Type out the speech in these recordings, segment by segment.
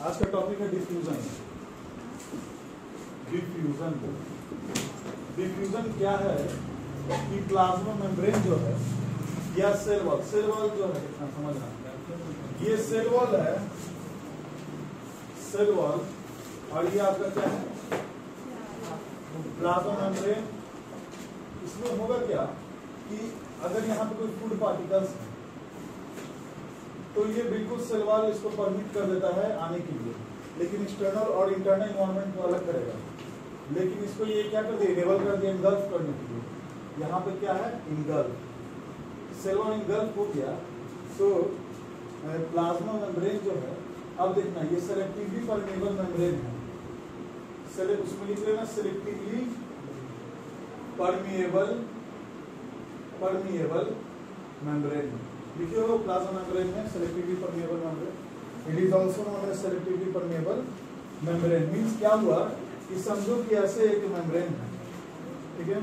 आज का टॉपिक है डिफ्यूजन। डिफ्यूजन डिफ्यूजन क्या है कि प्लाज्मा मेम्ब्रेन जो है या सेल वॉल जो है कितना समझना, ये सेल वॉल है, सेल वॉल, और ये आपका क्या है प्लाज्मा मेम्ब्रेन। इसमें होगा क्या कि अगर यहाँ पे कोई फूड पार्टिकल्स है तो ये बिल्कुल सेल वॉल इसको परमिट कर देता है आने के लिए, लेकिन एक्सटर्नल और इंटरनल इन्वायरमेंट को अलग करेगा। लेकिन इसको ये क्या कर दिया, इनेबल कर दिया इनगल्फ करने के लिए। यहाँ पे क्या है इनगल्फ, सेल वॉल इनगल्फ हो गया तो प्लाज्मा मेम्ब्रेन जो है, अब देखना ये सेलेक्टिवली परमेबल मेम्ब्रेन है। उसमें लिख लेना सेलेक्टिवली परमिएबल मेम्ब्रेन लिखे हो प्लाज्मा मेम्ब्रेन में, selectively permeable membrane. It is also known as selectively permeable membrane. Means क्या हुआ कि समझो कि ऐसे एक मेम्ब्रेन है, ठीक है,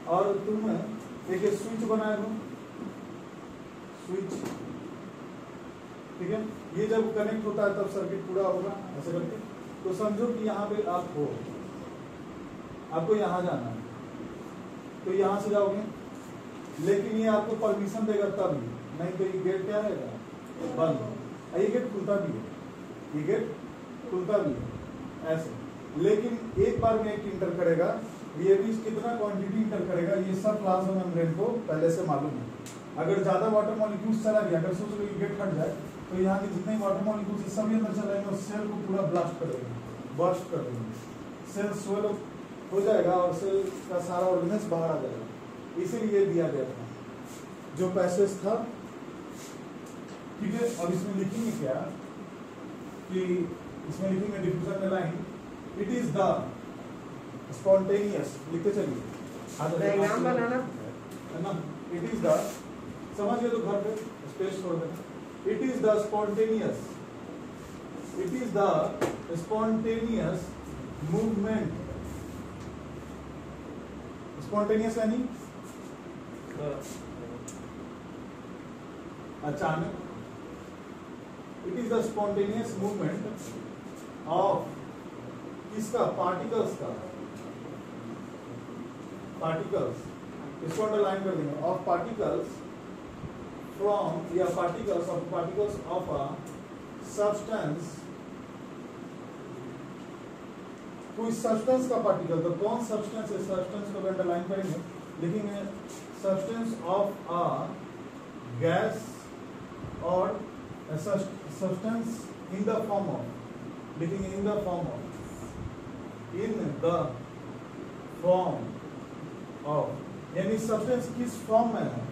और तुम एक स्विच बनाए हो, स्विच, ठीक है, ये जब कनेक्ट होता है तब सर्किट पूरा होगा ऐसे करके। तो समझो कि यहाँ पे आप हो, आपको यहाँ जाना है तो यहाँ से जाओगे, लेकिन ये आपको परमिशन देगा तब भी, नहीं तो ये गेट क्या रहेगा बंद। ये गेट खुलता भी है, ये गेट खुलता भी है ऐसे, लेकिन एक बार में एक इंटर करेगा। ये भी कितना क्वांटिटी इंटर करेगा ये सब प्लाज्मा मेम्ब्रेन को पहले से मालूम है। अगर ज्यादा वाटर मॉलिक्यूल्स चला गया, अगर सोच लो कि गेट हट जाए तो यहाँ के जितने वाटर मॉलिक्यूल्स सभी अंदर चले जाएंगे और सेल को पूरा ब्लास्ट कर देंगे, बर्स्ट कर देंगे, सेल स्वेल हो जाएगा और सेल का सारा ऑर्गेनेल्स बाहर आ जाएगा। इसीलिए दिया गया था जो पैसेज था, ठीक है। और इसमें लिखेंगे क्या कि इसमें लिखेंगे डिफ्यूजन में line, it is the spontaneous, लिखते चलिए डायग्राम बनाना है ना। इट इज द, समझिए तो घर पे स्पेस छोड़ देना। It is the spontaneous, it is the spontaneous movement. Spontaneous यानी अचानक, it is the spontaneous movement of किसका, पार्टिकल्स का, पार्टिकल्स, इसको अंडरलाइन कर देंगे, ऑफ पार्टिकल्स फ्रॉम या पार्टिकल्स ऑफ अ सब्सटेंस, कोई सब्सटेंस का पार्टिकल, तो कौन सब्सटेंस है, सब्सटेंस को अंडरलाइन करेंगे, लिखेंगे सब्सटेंस ऑफ अ गैस और substance in the form of, लिखेंगे in the form of, in the form of, यानी सब्सटेंस किस फॉर्म में है,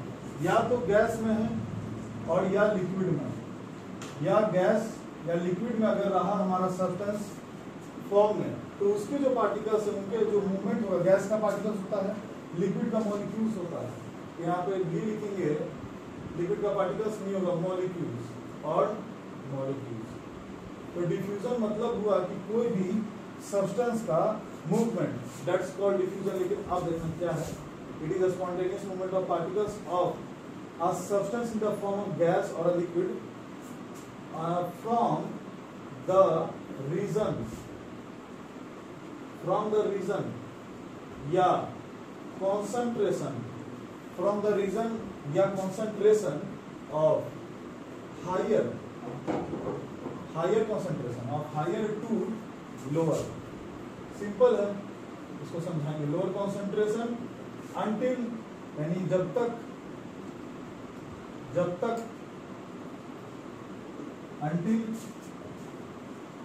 या तो गैस में है और या लिक्विड में, या गैस या लिक्विड में अगर रहा हमारा सब्सटेंस फॉर्म में, तो उसके जो पार्टिकल्स हैं उनके जो मूवमेंट होगा, गैस का पार्टिकल्स होता है, लिक्विड का मॉलिक्यूल्स होता है। यहाँ पे भी लिखेंगे लिक्विड का पार्टिकल्स नहीं होगा, मॉलिक्यूल्स और मॉलिक्यूल्स। तो डिफ्यूजन मतलब हुआ कि कोई भी सब्सटेंस का मूवमेंट, दैट्स कॉल्ड डिफ्यूजन। लेकिन अब देखना क्या है, it is a spontaneous movement of particles of a substance in the form of gas और a liquid from the region या concentration, from the region या concentration of higher concentration of higher to lower। Simple है, इसको समझाएंगे। Lower concentration until, यानी जब तक until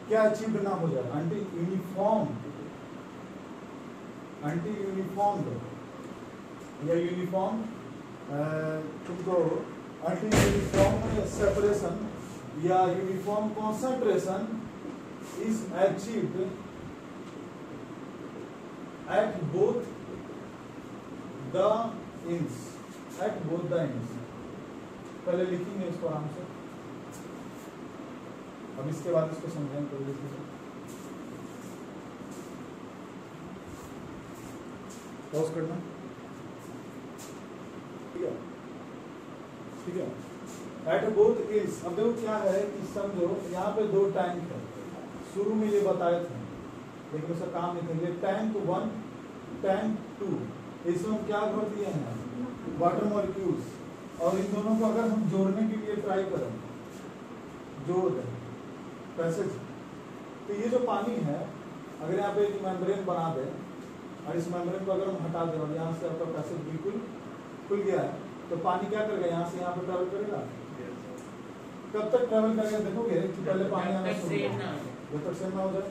क्या अचीव ना हो जाए, until यूनिफॉर्म या यूनिफॉर्म तुमको until यूनिफॉर्म सेपरेशन या uniform concentration is achieved at both the ends, पहले लिखेंगे इसको आराम से, अब इसके बाद इसको समझेंगे। पॉज करना, ठीक है। एट बोथ एंड्स, अब देखो क्या है कि समझो यहाँ पे दो टैंक है, शुरू में ये बताए थे, लेकिन उसका काम नहीं था। ये टैंक 1 टैंक 2, इसमें हम क्या भर दिए हैं, वाटर मॉलिक्यूल्स, और इन दोनों को अगर हम जोड़ने के लिए ट्राई करें, जोड़ दें पैसेज, तो ये जो पानी है अगर यहाँ पे एक मेम्ब्रेन बना दें और इस मेम्ब्रेन को अगर हम हटा दें और यहाँ से आपका पैसेज बिल्कुल खुल गया है, तो पानी क्या करेगा, यहाँ से यहाँ पे ट्रैवल करेगा। कब तक ट्रैवल करेगा देखोगे कि पहले पानी आना शुरू होगा, जब तक सेम ना हो जाए,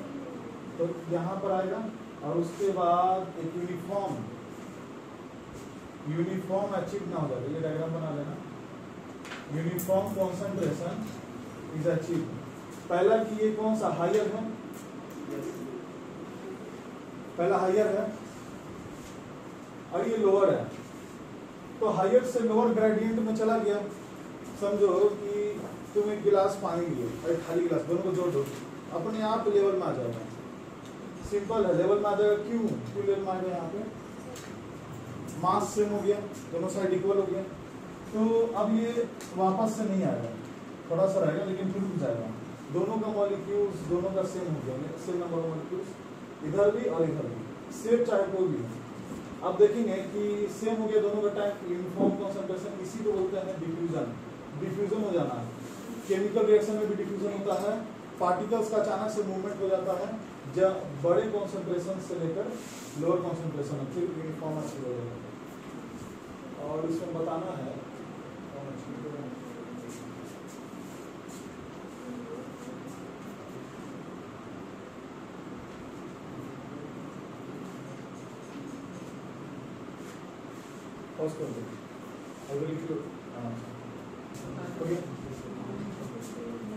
तो यहाँ पर आएगा और उसके बाद एक यूनिफॉर्म अचीव ना हो जाएगा। ये डायग्राम बना लेना, यूनिफॉर्म कॉन्सेंट्रेशन इज अचीव। पहला कि ये कौन सा हायर है, पहला हायर है और ये लोअर है, तो हायर से लोअर ग्रेडियंट में चला गया। समझो कि तुम एक गिलास पानी लिए और एक खाली गिलास, दोनों को जोड़ दो, अपने आप लेवल में आ जाएगा। सिंपल है, लेवल में आ जाएगा। क्यों लेवल में आ गया, यहाँ पे मास सेम हो गया, दोनों साइड इक्वल हो गया, तो अब ये वापस से नहीं आएगा, थोड़ा सा रहेगा लेकिन फिर रुक जाएगा। दोनों का मॉलिक्यूल्स दोनों का सेम हो गया, सेम नंबर ऑफ मॉलिक्यूल्स, इधर भी और इधर भी, सेम चाहे कोई भी। अब देखेंगे कि सेम हो गया दोनों का टाइप, यूनिफॉर्म कॉन्सेंट्रेशन, इसी को बोलते हैं डिफ्यूजन। डिफ्यूजन हो जाना है। केमिकल रिएक्शन में भी डिफ्यूजन होता है, पार्टिकल्स का अचानक से मूवमेंट हो जाता है, जब बड़े कॉन्सेंट्रेशन से लेकर लोअर कॉन्सेंट्रेशन फिर यूनिफॉर्म अचीव हो जाएगा। और इसमें बताना है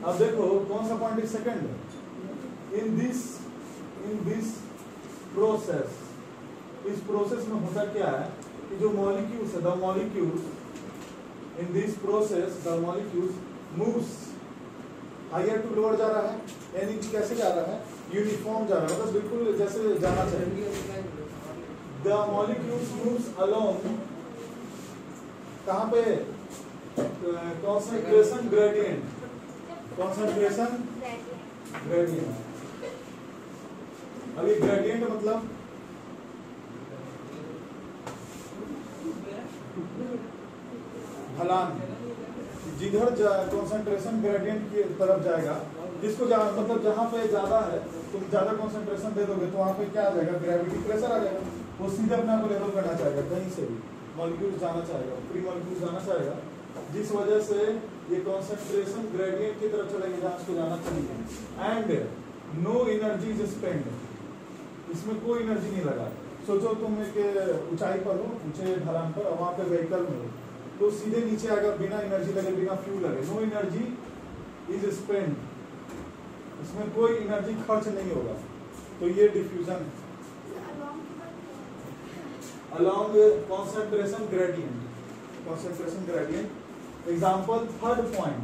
अब देखो कौन सा point second, in this process, इस प्रोसेस में होता क्या है कि जो मॉलिक्यूल्स है, the molecules in this process, the molecules moves higher to lower जा रहा है, यानी कि कैसे जा रहा है, यूनिफॉर्म जा रहा है, मतलब बिल्कुल जैसे जाना चाहिए। द मॉलिक्यूल्स मूव्स अलोंग, कहाँ पे, कॉन्सेंट्रेशन ग्रेडियंट, कॉन्सेंट्रेशन ग्रेडियंट। अभी ग्रेडियंट मतलब ढलान, जिधर कॉन्सेंट्रेशन ग्रेडियंट की तरफ जाएगा, जिसको मतलब जहाँ पे ज्यादा है तुम ज्यादा कॉन्सेंट्रेशन दे दोगे तो वहाँ पे क्या आ जाएगा, ग्रेविटी प्रेशर आ जाएगा, वो सीधे अपने आप को लेवल करना चाहेगा, कहीं से भी मॉलिक्यूल्स जाना चाहेगा, फ्री मॉलिक्यूल्स जाना चाहेगा, जिस वजह से ये कॉन्सेंट्रेशन ग्रेडियंट की तरफ चलेगा जहाँ उसको जाना चाहिए। And no energy is spend, इसमें कोई एनर्जी नहीं लगा। सोचो तुम एक ऊंचाई पर हो, ऊंचे ढलान पर, और वहाँ पे व्हीकल में हो, तो सीधे नीचे आएगा बिना एनर्जी लगे, बिना फ्यूल लगे। नो एनर्जी इज स्पेंड, इसमें कोई एनर्जी खर्च नहीं होगा, तो ये डिफ्यूजन है। along concentration gradient, concentration gradient। Example third point,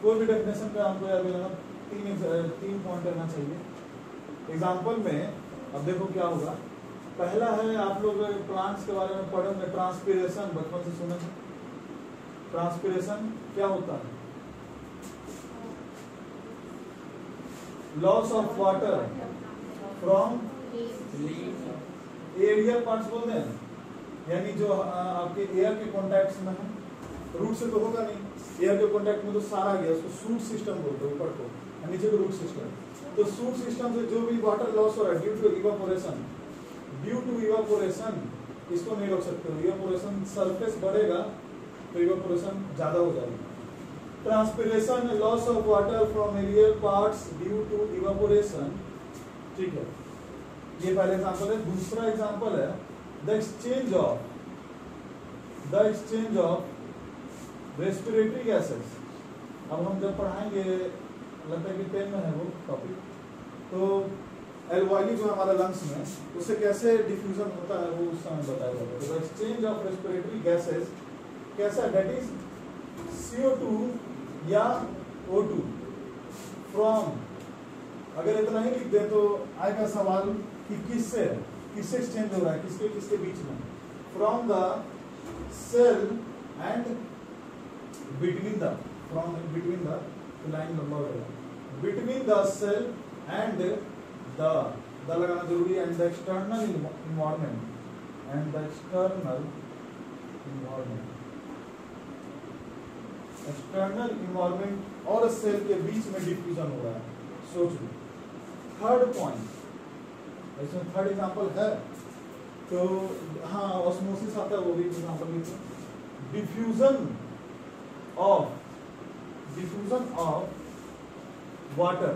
कोई भी डेफिनेशन पे आपको याद रखना, तीन पॉइंट करना चाहिए। एग्जाम्पल में अब देखो क्या होगा। पहला है, आप लोग प्लांट्स के बारे में पढ़े होंगे, ट्रांसपीरेशन, बचपन से सुने। ट्रांसपीरेशन क्या होता है, loss of water from aerial parts बोलते हैं, यानी जो आपके एयर के कॉन्टैक्ट में है, रूट से तो होगा नहीं, एयर के कॉन्टैक्ट में तो सारा गया, उसको सूट सिस्टम बोलते हैं, ऊपर को, नीचे को रूट सिस्टम। तो सूट सिस्टम से जो भी वाटर लॉस हो रहा है ड्यू टू इवापोरेशन, इसको नहीं रोक सकते हो। इवापोरेशन, सरफेस बढ़ेगा तो इवापोरेशन ज्यादा हो जाएगी। Transpiration, loss of water from aerial parts due to evaporation, ठीक है, ये पहला एग्जांपल है। दूसरा एग्जांपल है the exchange of respiratory gases. अब हम जब पढ़ाएंगे, लगता है कि 10 में है वो टॉपिक, तो एल्वॉयली जो हमारा लंग्स में, उससे कैसे डिफ्यूजन होता है वो उस समय बताया जाता है। तो एक्सचेंज ऑफ रेस्पिरेटरी गैसेस कैसा, दैट इज CO2 या O2 फ्रॉम, अगर इतना ही लिख दे तो आएगा सवाल कि किससे एक्सचेंज हो रहा है, किसके बीच में, from the cell and between the, from between the line लंबा हो जाएगा, between the cell and the लगाना जरूरी है, and the external environment, and the external environment और सेल के बीच में डिफ्यूजन हो रहा है। सोच लो थर्ड पॉइंट, इसमें थर्ड एग्जांपल है तो हाँ ऑस्मोसिस आता है, वो भी एग्जांपल लिखो। Diffusion of water.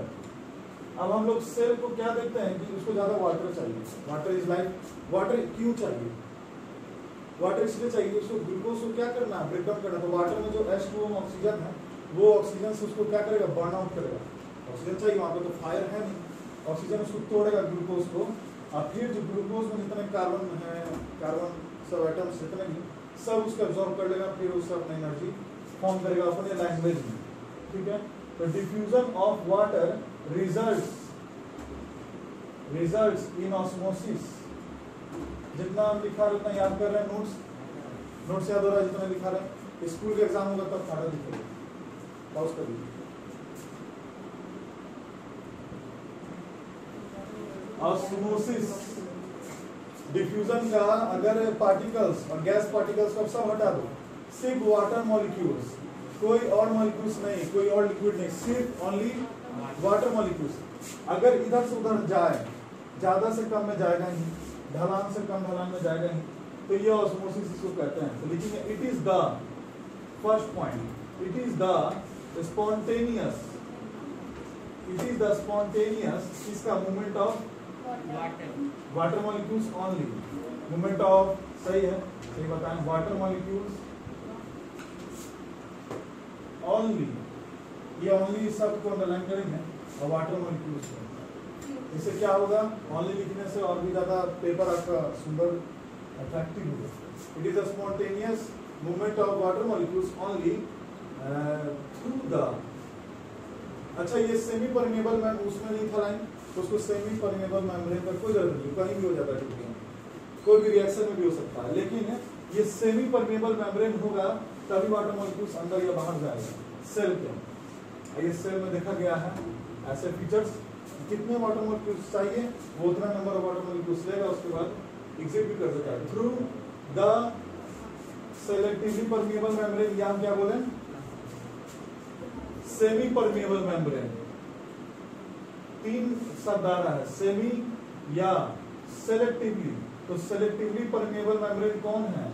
अब हम लोग सेल को क्या देखते हैं कि उसको ज्यादा वाटर चाहिए, वाटर इज लाइफ। वाटर क्यों चाहिए? वाटर इसलिए चाहिए उसको ग्लूकोज को क्या करना है, ब्रेकडाउन करना। तो वाटर में जो H2O ऑक्सीजन है वो ऑक्सीजन से उसको क्या करेगा, बर्न आउट करेगा। ऑक्सीजन चाहिए वहां पे, तो फायर है नहीं, ऑक्सीजन उसको तोड़ेगा ग्लूकोज को, और फिर जो ग्लूकोज में जितने कार्बन है, कार्बन सब एटम्स जितने भी सब उसको एब्जॉर्ब कर लेगा, फिर उससे अपनी एनर्जी फॉर्म करेगा अपने लैंग्वेज में। ठीक है, तो diffusion of water results in osmosis. जितना हम लिखा रहे उतना याद कर रहे हैं, नोट्स याद हो रहा है जितना लिखा रहे हैं। स्कूल के एग्जाम होगा तब फायदा दिखेगा। पॉज कर लीजिए। ऑस्मोसिस डिफ्यूजन का अगर पार्टिकल्स और गैस पार्टिकल्स को सब हटा दो, सिर्फ वाटर मॉलिक्यूल्स, कोई और मॉलिक्यूल्स नहीं, कोई और लिक्विड नहीं, सिर्फ ओनली वाटर मॉलिक्यूल्स अगर इधर से उधर जाए, ज्यादा से कम में जाएगा ही, ढलान से कम ढलान में जाएगा ही, तो ये ऑस्मोसिस इसको कहते हैं। तो लिखेंगे it is the first point, it is the spontaneous इसका movement of water molecules only, movement of, सही है, सही बताएं, वाटर मॉलिक्यूल्स ओनली, ये ओनली सब को अंडरलाइन करेंगे और वाटर मॉलिक्यूल्स को। इससे क्या होगा, ओनली लिखने से और भी ज्यादा पेपर आपका सुंदर अट्रैक्टिव होगा। It is a spontaneous movement of water molecules only through the, अच्छा ये सेमी परमेबल, मैं उसमें नहीं था लाइन, तो उसको सेमी परमेबल मेम्ब्रेन का कोई जरूरत नहीं, कहीं भी हो जाता है, कोई भी रिएक्शन में भी हो सकता है, लेकिन ये सेमी परमेबल मेम्ब्रेन होगा तभी वाटर मॉलिक्यूल्स अंदर या बाहर जाएगा सेल के। ये सेल में देखा गया है ऐसे फीचर्स, कितने वाटर मॉलिक्यूल्स चाहिए वो उतना नंबर ऑफ वाटर मॉलिक्यूल्स लेगा, उसके बाद एग्जिट भी कर देता है through the selectively permeable membrane, या हम क्या बोले, सेमी परमेबल मेम्ब्रेन। तीन शब्द आ रहा है, सेमी या सेलेक्टिवली। तो सेलेक्टिवली परमेबल मेम्ब्रेन कौन है?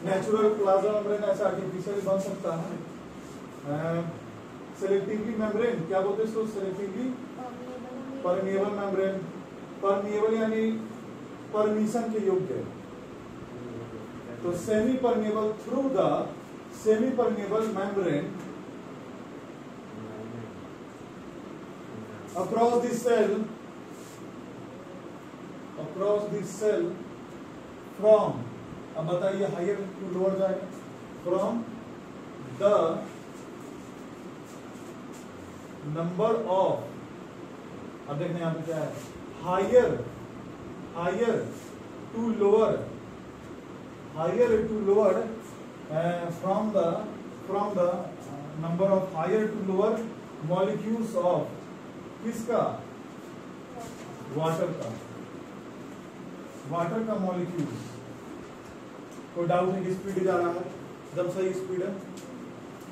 नेचुरल प्लाज्मा मेम्ब्रेन, ऐसा आर्टिफिशियल बन सकता है। सेलेक्टिवली मेम्ब्रेन क्या बोलते हैं इसको, सेलेक्टिवली परमेबल मेम्ब्रेन। परमेबल यानी परमिशन के योग्य, तो semi permeable through the semi permeable membrane across the cell from, अब बताइए हायर टू लोअर जाएगा, फ्रॉम द नंबर ऑफ, अब देखने यहाँ पे क्या है, higher to lower from the number of higher to lower molecules of, किसका, वाटर का मॉलिक्यूल्स। कोई डाउट है कि स्पीड जा रहा है, जब सही स्पीड है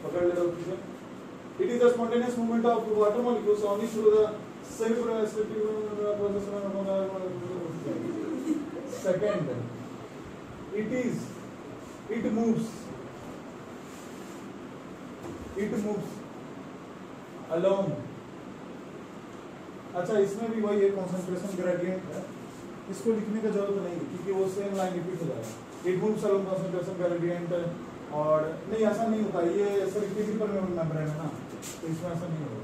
पकड़ ले रहा। It is the spontaneous movement of water molecules only through the second, it moves along. अच्छा इसमें भी वही है, कंसंट्रेशन ग्रेडियंट है, इसको लिखने की जरूरत नहीं क्योंकि वो सेम लाइन रिपीट हो जाएगा। It moves along concentration gradient, और नहीं ऐसा नहीं होता, ये सेलेक्टिवली परमेबल मेम्ब्रेन है ना, तो इसमें ऐसा नहीं होगा।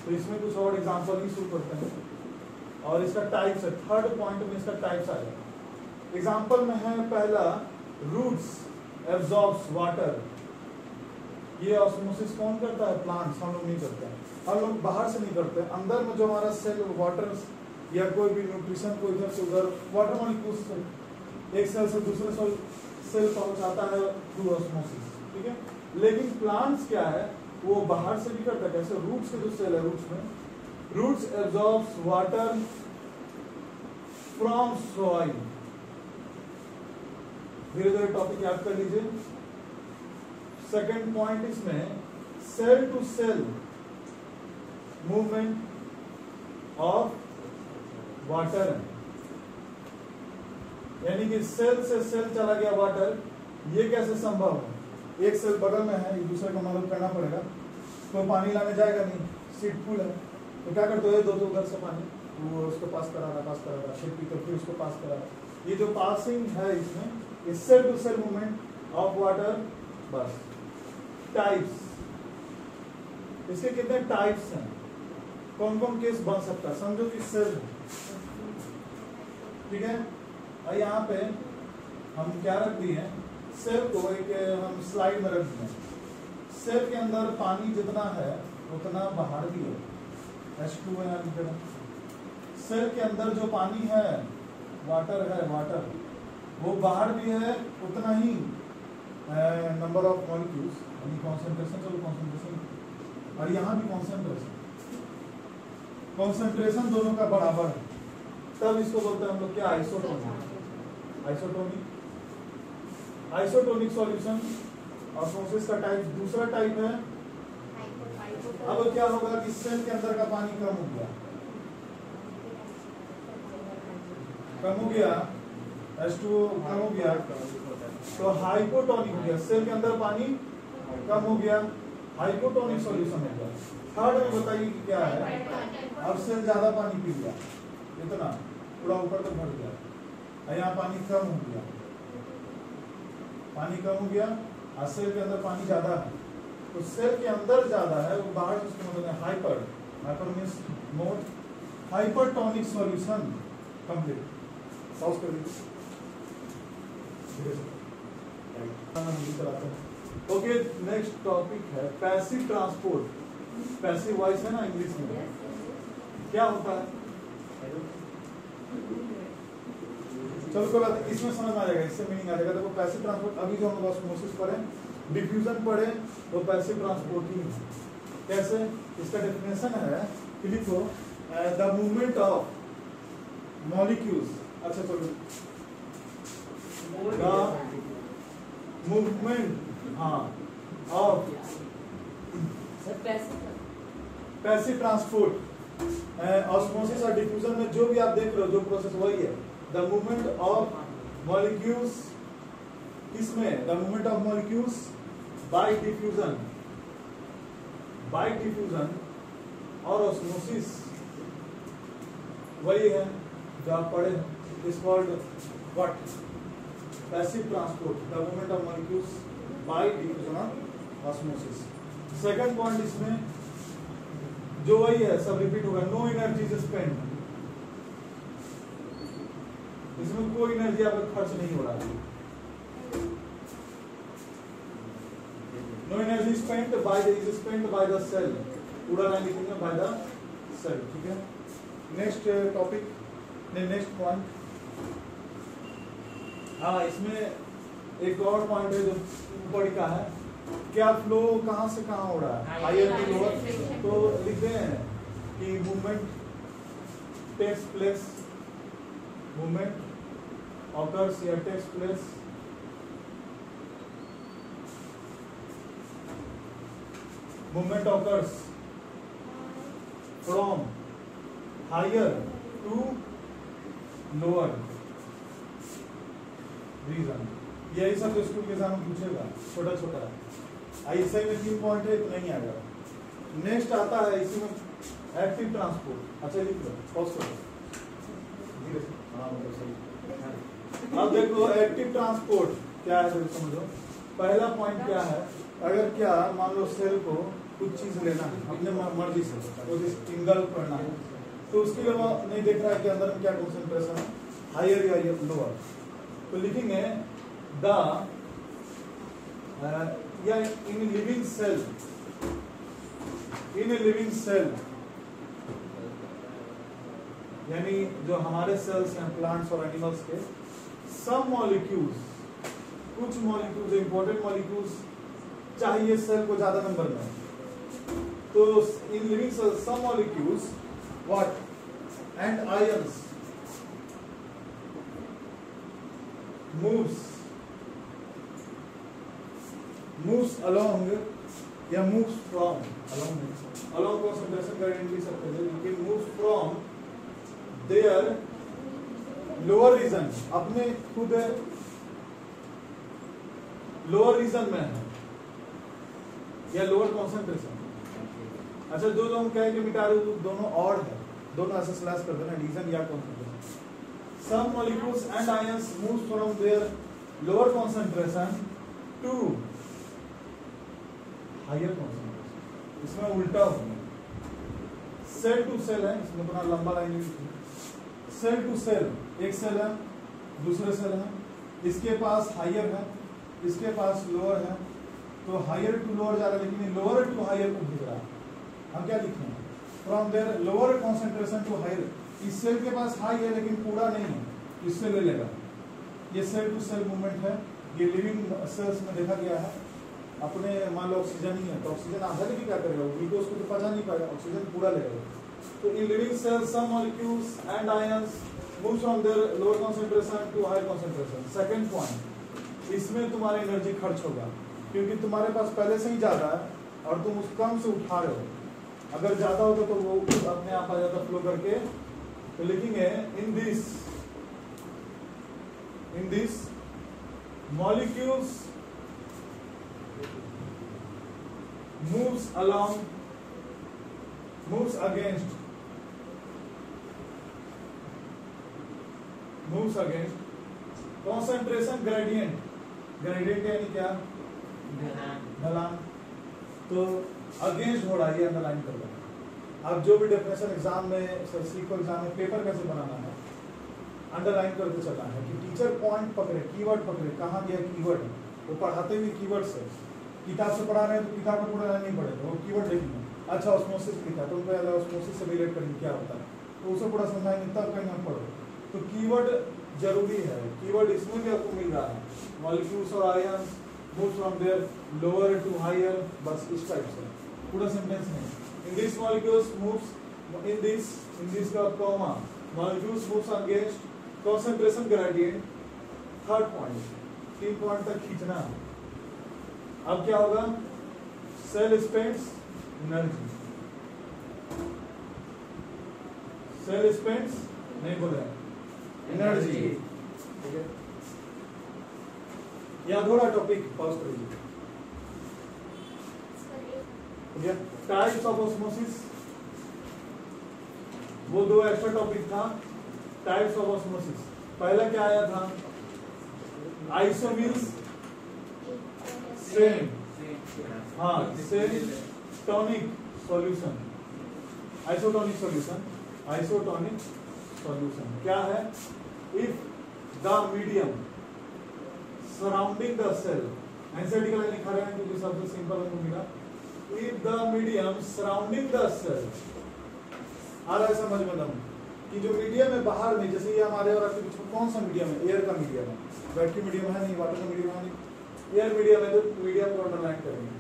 तो इसमें कुछ और एग्जांपल ही शुरू करते हैं, और इसका टाइप्स है, थर्ड पॉइंट में इसका टाइप्स आ जाएगा। एग्जांपल में है पहला, रूट्स एब्जॉर्ब्स वाटर। ये ऑस्मोसिस कौन करता है? प्लांट्स, हम लोग नहीं करते हैं, हम लोग बाहर से नहीं करते, अंदर में जो हमारा सेल वाटर या कोई भी न्यूट्रिशन को इधर से उधर वाटर मॉलिक्यूल्स एक सेल से दूसरे सेल पहुंचाता है थ्रू ऑस्मोसिस, ठीक है। लेकिन प्लांट्स क्या है, वो बाहर से भी करता है। कैसे? रूट्स के जो सेल है, रूट्स में roots absorbs water from soil. धीरे धीरे टॉपिक याद कर लीजिए। सेकेंड पॉइंट इसमें cell to cell movement of water, यानी कि सेल से सेल चला गया वाटर, ये कैसे संभव है? एक सेल बगल में है, एक दूसरे को मदद करना पड़ेगा, तो पानी लाने जाएगा नहीं, सीट फुल है, तो क्या करते हो, दो घर से पानी वो उसको पास करा रहा, सीट पी कर फिर उसको पास करा रहा। ये जो पासिंग है इसमें cell to cell movement of water. बस टाइप्स, इसके कितने टाइप्स हैं, कौन कौन केस बन सकता है? समझो कि सेल, ठीक है, और यहाँ पे हम क्या रख दिए हैं, सेल को एक हम स्लाइड में रख दिए। सेल के अंदर पानी जितना है उतना बाहर भी है, H2 यहाँ लिखा है। सेल के अंदर जो पानी है, वाटर है, वाटर वो बाहर भी है उतना ही नंबर ऑफ मॉलिक्यूल्स, यानी कॉन्सेंट्रेशन, चलो कॉन्सेंट्रेशन, और यहाँ भी कॉन्सेंट्रेशन दोनों का बराबर है, तब इसको बोलते हैं हम लोग क्या, आइसोटोनिक। आइसोटोनिक सॉल्यूशन ऑस्मोसिस का टाइप दूसरा टाइप है। अब क्या होगा कि सेल के अंदर का पानी कम हो गया, H2O कम हो गया, तो हाइपोटोनिक हो गया, सेल के अंदर पानी कम हो गया, हाइपोटोनिक सॉल्यूशन हो गया। थर्ड में बताइए कि क्या है, अब सेल ज्यादा पानी पी गया, इतना पूरा ऊपर तक भर गया, यहाँ पानी कम हो गया, और सेल के अंदर पानी ज्यादा है, तो सेल के अंदर ज्यादा है, वो बाहर से उसको मतलब hyper means more, hypertonic solution complete. Pause कर दीजिए। ओके, नेक्स्ट टॉपिक है पैसिव ट्रांसपोर्ट। पैसिव वॉइस है ना इंग्लिश में, क्या होता है? चलो कोई बात नहीं, इसमें समझ आ जाएगा, इससे मीनिंग आ जाएगा। देखो पैसिव ट्रांसपोर्ट, अभी जो हम ऑस्मोसिस पढ़े, डिफ्यूजन पढ़े, वो पैसिव ट्रांसपोर्ट ही है। कैसे? इसका डेफिनेशन है कि लिखो द मूवमेंट ऑफ मॉलिक्यूल्स, अच्छा चलो, the movement of passive transport, osmosis और डिफ्यूजन में जो भी आप देख रहे हो, जो प्रोसेस वही है। द मूवमेंट ऑफ मॉलिक्यूल्स, किसमें? The movement of molecules bye diffusion और ऑस्मोसिस वही है जो आप पढ़े, is called what? Passive transport, the movement of molecules bye diffusion और ऑस्मोसिस। सेकंड पॉइंट इसमें जो वही है, सब रिपीट होगा, नो एनर्जी इज स्पेंड, इसमें कोई एनर्जी आपका खर्च नहीं हो रहा है। No energy spent by the cell, पूरा लाइन लिखेंगे बाय द सेल, ठीक है। नेक्स्ट टॉपिक, नेक्स्ट पॉइंट, हाँ इसमें एक और पॉइंट है जो ऊपर का है, क्या फ्लो कहाँ से कहाँ हो रहा है, हायर टू लोअर, तो लिखते हैं कि movement takes place, movement occurs या takes place movement occurs from higher to lower region. यही सब जो स्कूल के एग्जाम में पूछेगा, छोटा छोटा ऐसे में 3 पॉइंट है, इतना ही आएगा। नेक्स्ट आता है इसी में एक्टिव ट्रांसपोर्ट, अच्छा लिख लो, पॉज करो धीरे से, हाँ मतलब सही। अब देखो एक्टिव ट्रांसपोर्ट क्या है, तो समझो। पहला पॉइंट क्या है, अगर क्या मान लो सेल को कुछ चीज लेना है अपने मर्जी से, वो इंगल्फ करना है, तो उसके लिए वो नहीं देख रहा है कि अंदर में क्या कॉन्सेंट्रेशन है, हायर या लोअर, तो लिखेंगे द या इन लिविंग सेल, यानी जो हमारे सेल्स हैं प्लांट्स और एनिमल्स के, सम मॉलिक्यूल्स, कुछ मॉलिक्यूल्स, इंपॉर्टेंट मॉलिक्यूल्स चाहिए सेल को ज्यादा नंबर में, तो in living cell some molecules what and ions moves along या moves from along concentration gradient लिख सकते थे, लेकिन moves from their lower region, अपने खुद लोअर रीजन में है या लोअर कॉन्सेंट्रेशन। अच्छा, जो लोग कहें कि बेटा दोनों और है, दोनों ऐसे स्लैश कर देना, रीजन या concentration. Some molecules and ions move from their lower concentration to higher concentration. इसमें उल्टा होगा, सेल टू सेल है, इसमें थोड़ा लंबा लाइन सेल टू सेल, एक सेल है दूसरे सेल है, इसके पास हायर है इसके पास लोअर है, तो हायर टू लोअर जा रहा है, लेकिन लोअर टू हायर को भेज रहा है। हम क्या लिखे हैं, from their lower concentration to higher. इस सेल के पास हाई है लेकिन पूरा नहीं है, इससे ले लेगा। ये सेल टू सेल मूवमेंट है, ये लिविंग सेल्स में देखा गया है। अपने मान लो ऑक्सीजन ही है तो ऑक्सीजन आधा लेके क्या करेगा, ग्लूकोज को तो पचा नहीं पाएगा, ऑक्सीजन पूरा लेगा। तो in living cells some molecules and ions move from their lower concentration to higher concentration. Second point, इसमें तुम्हारा एनर्जी खर्च होगा क्योंकि तुम्हारे पास पहले से ही ज्यादा है और तुम उस कम से उठा रहे हो। अगर ज्यादा होता तो वो अपने आप आ जाता फ्लो करके। तो लिखेंगे इन this molecules moves against concentration gradient यानी क्या, ढलान। तो अगेंस्ट हो रहा है, ये अंडरलाइन कर लो। अब जो भी डेफिनेशन एग्जाम में सीखो, एग्जाम में पेपर कैसे बनाना है, अंडरलाइन करके चलना है कि टीचर पॉइंट पकड़े, कीवर्ड पकड़े, कहाँ गया कीवर्ड, वो पढ़ाते हुए कीवर्ड से। किताब से पढ़ा रहे हैं तो किताब को पूरा नहीं पढ़ेगा, वो कीवर्ड लिखेंगे। अच्छा ऑस्मोसिस लिखा तो उनको याद है ऑस्मोसिस से रिलेट करेंगे क्या होता है, तो उसे पूरा समझाएंगे तब कहीं हम पढ़ो। तो कीवर्ड जरूरी है, कीवर्ड इसमें भी आपको मिल रहा है, मॉलिक्यूल्स और ions move from their lower to higher, बस इस टाइप से पूरा सेंटेंस नहीं। In this molecules moves in this का comma molecules moves against concentration gradient. Third point, 3 point तक खींचना। अब क्या होगा, cell spends energy, cell spends नहीं बोले एनर्जी। या थोड़ा टॉपिक पॉज करिए। टाइप्स ऑफ ऑस्मोसिस, वो 2 एक्स्ट्रा टॉपिक था। टाइप्स ऑफ ऑस्मोसिस पहला क्या आया था, आइसोमील्स सेम, हाँ same tonic solution, isotonic solution. Isotonic solution क्या है, if the medium surrounding the cell, NCERT का लिखा रहे हैं क्योंकि सबसे सिंपल है मिला। If the medium surrounding the cell, आ रहा है समझ में दम कि जो मीडियम है बाहर में, जैसे ये हमारे और आपके बीच में कौन सा मीडियम है, एयर का मीडियम है, वैक्यूम मीडियम है नहीं, वाटर का मीडियम है नहीं, एयर मीडियम है, तो मीडियम को अंडरलाइन करेंगे।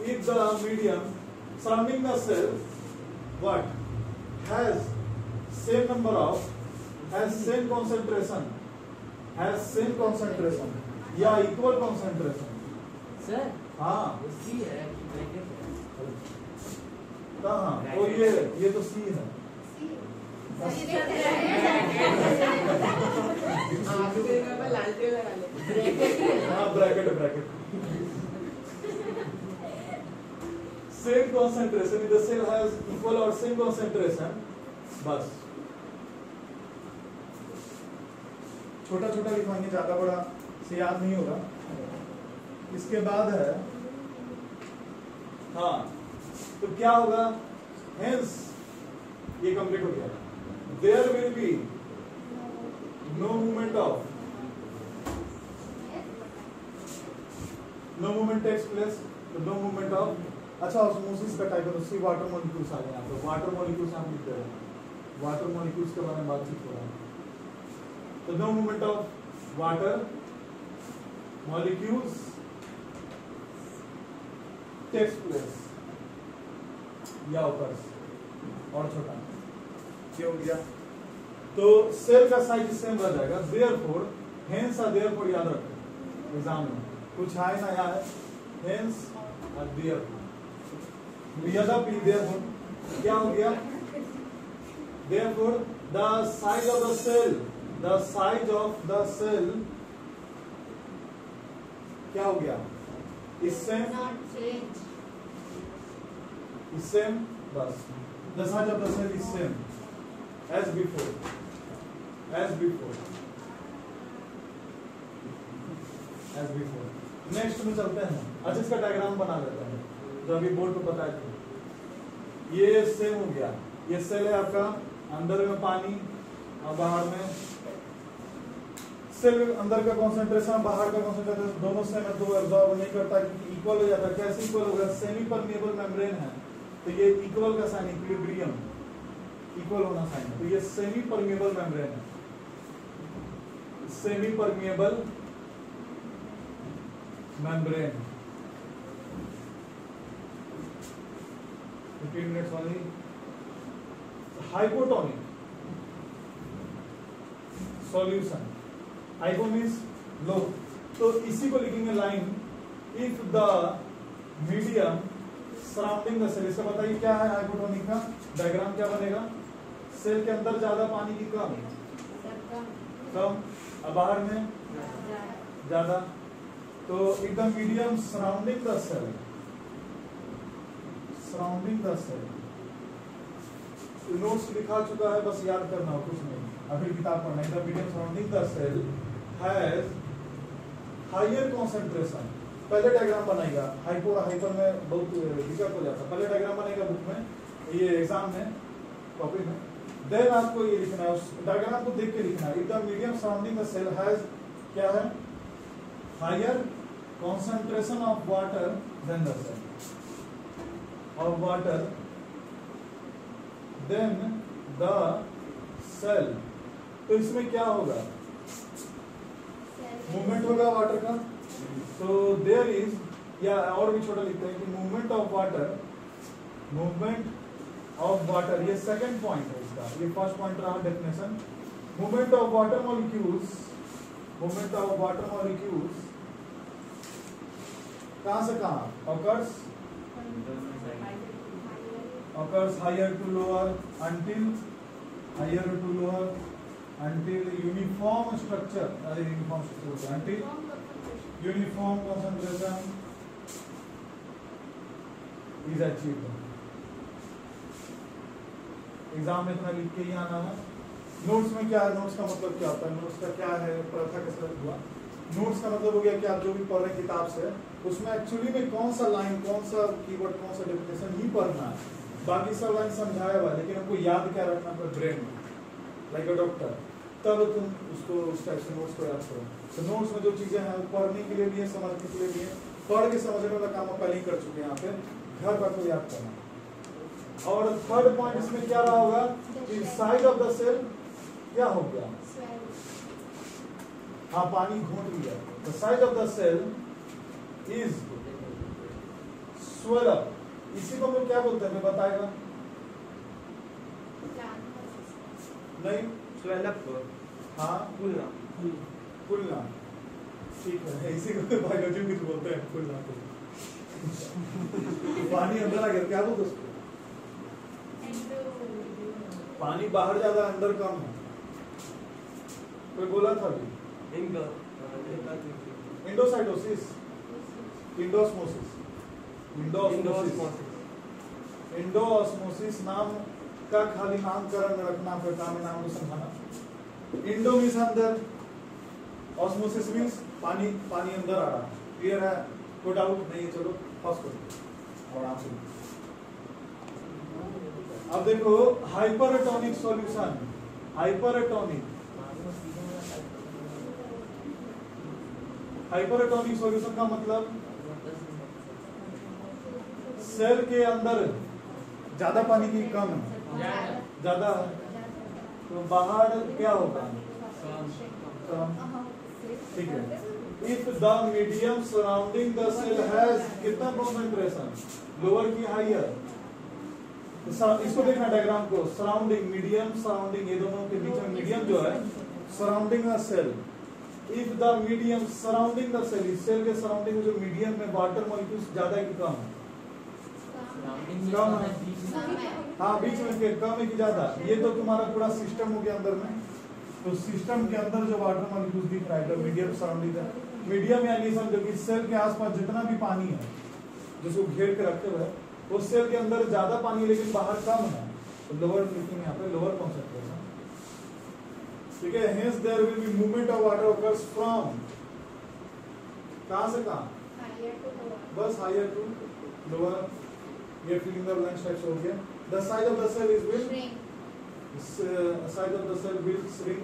If the medium surrounding the cell what has same number of has same concentration या equal concentration, सर हाँ सी है कि ब्रैकेट है, कहाँ, तो ये तो सी है। हाँ bracket same concentration, if the cell has equal or same concentration, बस छोटा छोटा लिखवाएंगे, ज्यादा बड़ा से याद नहीं होगा। इसके बाद है, हाँ तो क्या होगा, हेंस ये कंप्लीट हो गया। There will be no movement takes place, तो नो मूवमेंट ऑफ। अच्छा ऑस्मोसिस का टाइप है तो सी वाटर मॉलिक्यूल्स आ गए यहाँ पे, वाटर मॉलिक्यूल्स हम लिखते हैं, वाटर मॉलिक्यूल्स के बारे में बातचीत हो रहा है। तो no movement of water molecules takes place या occurs, और छोटा, ये हो गया। तो सेल का साइज सेम रह जाएगा। देयरफॉर, हेंस और देयरफॉर याद रखो एग्जाम में कुछ है ना यार, हेंस और देयरफॉर, यद्यपि देयरफॉर क्या हो गया, therefore the size of the cell, the size of the cell क्या हो गया, इस सेम बस, the size of the cell is same as before, as before, as before। Next में चलते हैं। अच्छा, इसका डायग्राम बना लेते हैं जो अभी बोर्ड पे बताया था। ये सेम हो गया, ये सेल है आपका, अंदर में पानी और बाहर में सेल, अंदर का कंसंट्रेशन बाहर का कंसंट्रेशन दोनों सेम है, तो एब्जॉर्ब नहीं करता क्योंकि इक्वल हो जाता है। कैसे इक्वल होगा, सेमी परमिएबल मेम्ब्रेन है तो ये इक्वल का साइन, इक्विलिब्रियम, इक्वल होना साइन है, तो ये सेमी परमिएबल मेम्ब्रेन है, सेमी परमिएबल मेम्ब्रेन। 15 मिनट्स वाली। Hypotonic solution, hypo means low, तो इसी को लिखेंगे line, if the medium surrounding the cell. इसका बताइए क्या है हाइपोटोनिक का डायग्राम, क्या बनेगा, सेल के अंदर ज्यादा पानी की कम और बाहर में ज्यादा, तो एकदम medium surrounding the cell, surrounding the cell. Notes लिखा चुका है, बस याद करना हो, कुछ नहीं, अभी किताब पढ़ना। The medium surrounding the cell has higher concentration. पहले डायग्राम बनाएगा, हाइपो और हाइपर में बहुत दिक्कत हो जाता है। पहले डायग्राम बनेगा बुक में, ये एग्जाम में कॉपी में, देन आपको ये लिखना है, उस डायग्राम को देख के लिखना है। The medium surrounding the cell has क्या है, higher concentration of water than the cell, of water than the cell. तो इसमें क्या होगा, मूवमेंट होगा वाटर का, तो देयर इज, या और भी छोटा लिखते हैं कि movement of water, movement of water, ये सेकंड पॉइंट है इसका, ये फर्स्ट पॉइंट रहा definition. Movement of water molecules, movement of water molecules कहां से कहां, occurs higher to lower until, higher to lower until uniform structure, अरे uniform structure until uniform concentration is achieved. Exam में इतना लिख के ही आना है। नोट्स में क्या है, नोट्स का मतलब क्या होता है, नोट्स का क्या है, प्रथा कैसे हुआ। नोट्स का मतलब हो गया कि आप जो भी पढ़ रहे हैं किताब से, उसमें एक्चुअली में कौन सा लाइन, कौन सा कीवर्ड, कौन सा डेफिनेशन ही पढ़ना है। बाकी सब लाइन समझाया हुआ, लेकिन हमको याद क्या रखना है ब्रेन में, लाइक अ डॉक्टर, तब तुम उसको उस टाइप से नोट्स को याद करो। तो नोट्स में जो चीजें हैं पढ़ने के लिए भी है, समझने के लिए भी है। पढ़ के समझने वाला काम पहले ही कर चुके हैं, यहाँ पे घर पर को याद करना। और थर्ड पॉइंट इसमें क्या रहा होगा, साइज ऑफ द सेल क्या हो गया, हाँ पानी घोट लिया, the size of the cell is swell up. इसी को हम लोग क्या बोलते हैं, मैं बताएगा नहीं, स्वेल अप, हाँ फूलना, फूलना, ठीक है, इसी को बायोलॉजी में बोलते हैं फूलना को। पानी अंदर आ गया, क्या बोलते उसको, पानी बाहर ज्यादा अंदर कम है, कोई बोला था अभी, इंडोसाइटोसिस, इंडोस्मोसिस, इंडोस्मोसिस नाम का खाली नामकरण रखना, फिर काम नाम को समझाना। इंडो मीन्स अंदर, ऑस्मोसिस मीन्स पानी, पानी अंदर आ रहा। क्लियर है, कोई डाउट नहीं है, चलो फर्स्ट क्वेश्चन और आंसर। अब देखो hypertonic solution, hypertonic, hypertonic solution का मतलब सेल के अंदर ज्यादा पानी की कम है, ज्यादा है, तो बाहर क्या होगा, ठीक है। If the medium surrounding the cell has कितना कंसंट्रेशन, लोअर की हायर, इसको देखना डायग्राम को, सराउंडिंग मीडियम सराउंडिंग, ये दोनों के बीच में मीडियम जो है surrounding a cell, if the medium surrounding the cell, इस सेल के सराउंडिंग में जो मीडियम में वाटर मॉलिक्यूल्स ज्यादा है कि कम है? कम है। हाँ बीच में कम है कि ज्यादा? ये तो तुम्हारा पूरा सिस्टम हो गया अंदर में, तो सिस्टम के अंदर जो वाटर मॉलिक्यूल्स दिख रहा है मीडियम सराउंडिंग है। मीडियम यानी समझो कि सेल के आसपास जितना भी पानी है जिसको घेर के रखे हुए है उस सेल के अंदर ज्यादा पानी लेकिन बाहर कम है, तो लोअर लिखेंगे यहाँ पे, लोअर कॉन्सेंट्रेशन। ठीक है, hence there will be movement of water occurs from, कहां से कहां? बस हायर टू लोअर, ये फिलिंग द ब्लैंक्स टाइप्स हो गया। The size of the cell is will size of the cell will shrink,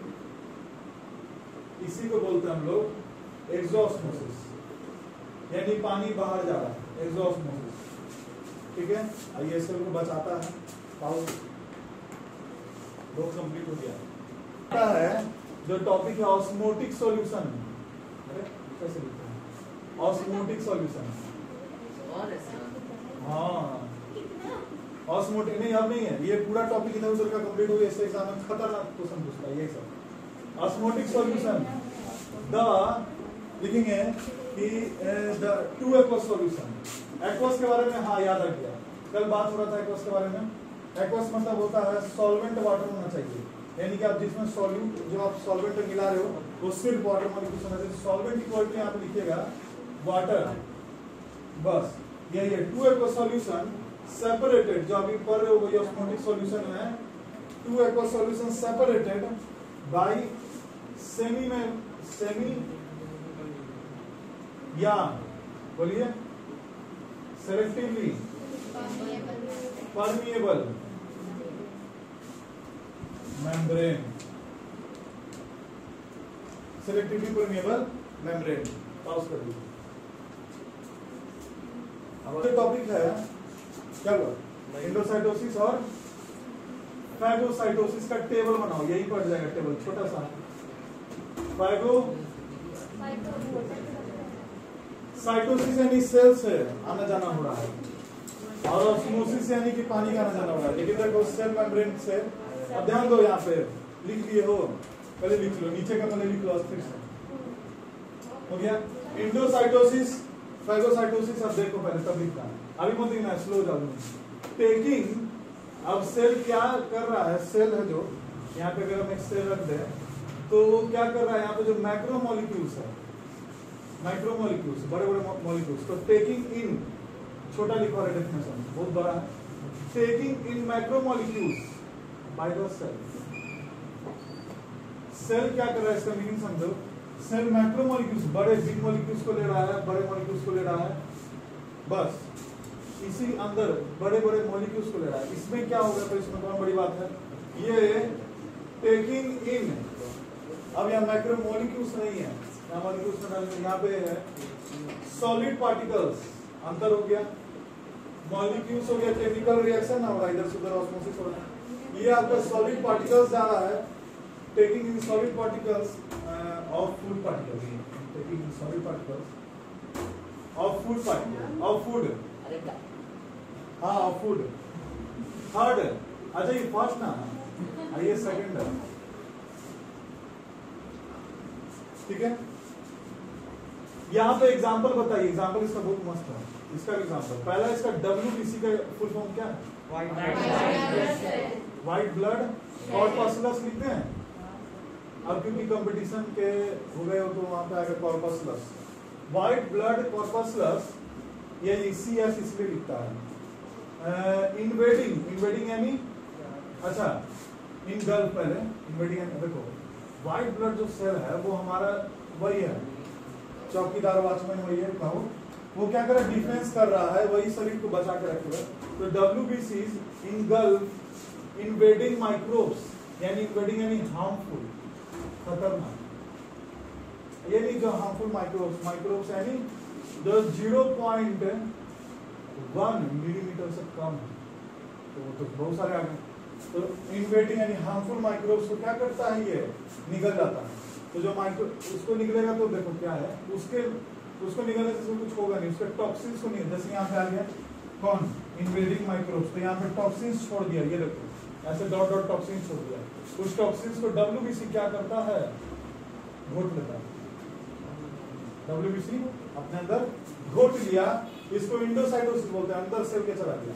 इसी को बोलते हैं हम लोग एक्सॉस्मोसिस, यानी पानी बाहर जा रहा है, एक्सॉस्मोसिस। ठीक है, आइए सेल को बचाता है, पाउस दो कंप्लीट हो गया है। जो टॉपिक है ऑस्मोटिक सॉल्यूशन, अरे कैसे लिखते हैं ऑस्मोटिक सॉल्यूशन? हाँ ऑस्मोटिक नहीं, अब नहीं है ये पूरा टॉपिक इधर उधर का कंप्लीट हो गया, इससे एग्जाम में खतरनाक क्वेश्चन पूछता है ये सब। ऑस्मोटिक सॉल्यूशन द लिखेंगे कि the two aqueous solution, aqueous के बारे में हाँ याद रख गया, कल बात हो रहा था एक्वस के बारे में। एक्वस मतलब होता है सॉल्वेंट वाटर होना चाहिए, यानी कि आप जिसमें सॉल्यूट जो आप सॉल्वेंट में मिला रहे हो वो सिर्फ वाटर मॉलिक्यूल्स होना चाहिए। सॉल्वेंट की क्वालिटी यहाँ पे लिखिएगा वाटर, बस यही है। टू एक्वस सॉल्यूशन सेपरेटेड, जो अभी पढ़ रहे हो वो ऑस्मोटिक सॉल्यूशन है। Two aqueous solution separated by semi या बोलिए selectively permeable membrane, selectively permeable membrane. Pause कर दीजिए। अब ये टॉपिक है क्या हुआ, एंडोसाइटोसिस और फैगोसाइटोसिस का टेबल बनाओ, यही पड़ जाएगा टेबल छोटा सा। साइटोसिस यानी सेल से आना जाना हो रहा है, और ऑस्मोसिस यानी कि पानी का आना जाना हो रहा है। लेकिन देखो सेल मेम्ब्रेन से, अब ध्यान दो यहाँ पे लिख लिए हो, पहले लिख लो, नीचे का पहले लिख लो अस्थिर से हो गया। एंडोसाइटोसिस फैगोसाइटोसिस, अब देखो पहले तब लिखना, अभी मत लिखना, स्लो जाओ। टेकिंग, अब सेल क्या कर रहा है, सेल है जो यहाँ पे अगर हम एक सेल रख दे तो वो क्या कर रहा है, यहाँ पे जो मैक्रो मॉलिक्यूल्स है, माइक्रो मॉलिक्यूल्स बड़े बड़े मॉलिक्यूल्स, तो टेकिंग इन, छोटा लिखा है डेफिनेशन बहुत बड़ा है, taking in macro molecules by the cell. Cell क्या कर रहा है, इसका मीनिंग समझो। सेल मैक्रो मॉलिक्यूल्स, बड़े बिग मॉलिक्यूल्स को ले रहा है, बड़े मॉलिक्यूल्स को ले रहा है, बस इसी अंदर बड़े बड़े मॉलिक्यूल्स को ले रहा है। इसमें क्या होगा, तो इसमें बहुत बड़ी बात है ये टेकिंग इन। अब यहाँ मैक्रो मॉलिक्यूल्स नहीं है, यहाँ मॉलिक्यूल्स में यहाँ पे है सॉलिड पार्टिकल्स, अंतर हो गया। मॉलिक्यूल्स हो गया केमिकल रिएक्शन हो रहा है, इधर से उधर ऑस्मोसिस हो रहा है। ये आपका सॉलिड पार्टिकल्स जा रहा है, taking in solid particles of food particles, taking in solid particles of food particles of food, हाँ ऑफ फूड। थर्ड, अच्छा ये फर्स्ट ना, ये सेकंड है, ठीक है। यहाँ पे एग्जांपल बताइए, एग्जांपल इसका बहुत मस्त है, इसका एग्जांपल पहला, इसका WBC का फुल फॉर्म क्या है? व्हाइट ब्लड कॉर्पस्कुलस लिखते हैं। अब क्योंकि कंपटीशन के हो गए हो तो वहां पे आएगा कॉर्पस्कुलस, व्हाइट ब्लड कॉर्पस्कुलस, ये CF इसलिए लिखता है। इन्वेडिंग यानी, अच्छा इनगल्फ, पहले इन्वेडिंग यानी, देखो व्हाइट ब्लड जो सेल है वो हमारा वही है, चौकीदार वॉचमैन वही है, कहो वो क्या कर रहा है, डिफेंस कर रहा है, वही शरीर को बचा के रखेगा। तो WBC इनगल्फ इन्वेडिंग माइक्रोब्स, यानी इन्वेडिंग यानी हार्मफुल, खतरनाक, ये नहीं जो हार्मफुल माइक्रोब्स यानी जो 0.1 मिलीमीटर से कम है, तो वो तो बहुत सारे आ गए। तो इन्वेडिंग यानी हार्मफुल माइक्रोब्स को क्या करता है, ये निकल जाता है। तो जो माइक्रो उसको निकलेगा तो देखो क्या है, उसको निकलने से कुछ होगा नहीं, उसके टॉक्सिन्स को नहीं, जैसे यहाँ पे आ गया कौन इन्वेडिंग माइक्रोब्स, तो यहाँ पे टॉक्सिन्स छोड़ दिया, ये देखो ऐसे डॉट डॉट टॉक्सिन्स छोड़ दिया। उस टॉक्सिन्स को WBC क्या करता है, घोट लेता है। WBC अपने अंदर घोट लिया, इसको इंडोसाइटोसिस बोलते हैं, अंदर सेल के चला गया।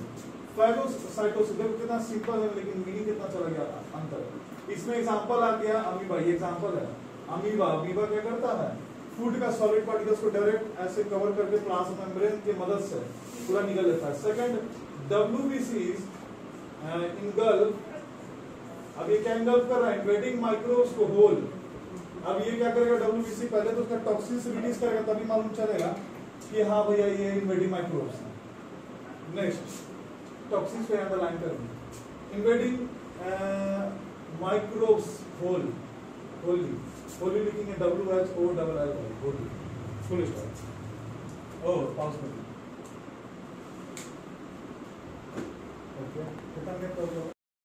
फाइगोसाइटोसिस, देखो कितना सिंपल है लेकिन मीनिंग कितना चला गया अंतर। इसमें एग्जांपल आ गया अमीबा, ये एग्जांपल है अमीबा। अमीबा क्या करता है, फूड का सॉलिड पार्टिकल्स को डायरेक्ट ऐसे कवर करके प्लाज्मा मेम्ब्रेन की मदद से पूरा निकल लेता है। सेकंड WBC इंगल्फ, अब ये क्या इंगल्फ कर रहा है, इन्वेडिंग माइक्रोब्स को होल। अब ये क्या करेगा WBC, पहले तो उसका टॉक्सिन्स रिलीज करेगा, तभी मालूम चलेगा कि हाँ भैया ये इन्वेडिंग माइक्रोब्स है। नेक्स्ट टॉक्सिन्स पे यहाँ लाइन करेंगे, इन्वेडिंग माइक्रोब्स होल, होली लिखेंगे WHOLL, होली फुल स्टॉप। ओह पाउस में ओके, कितना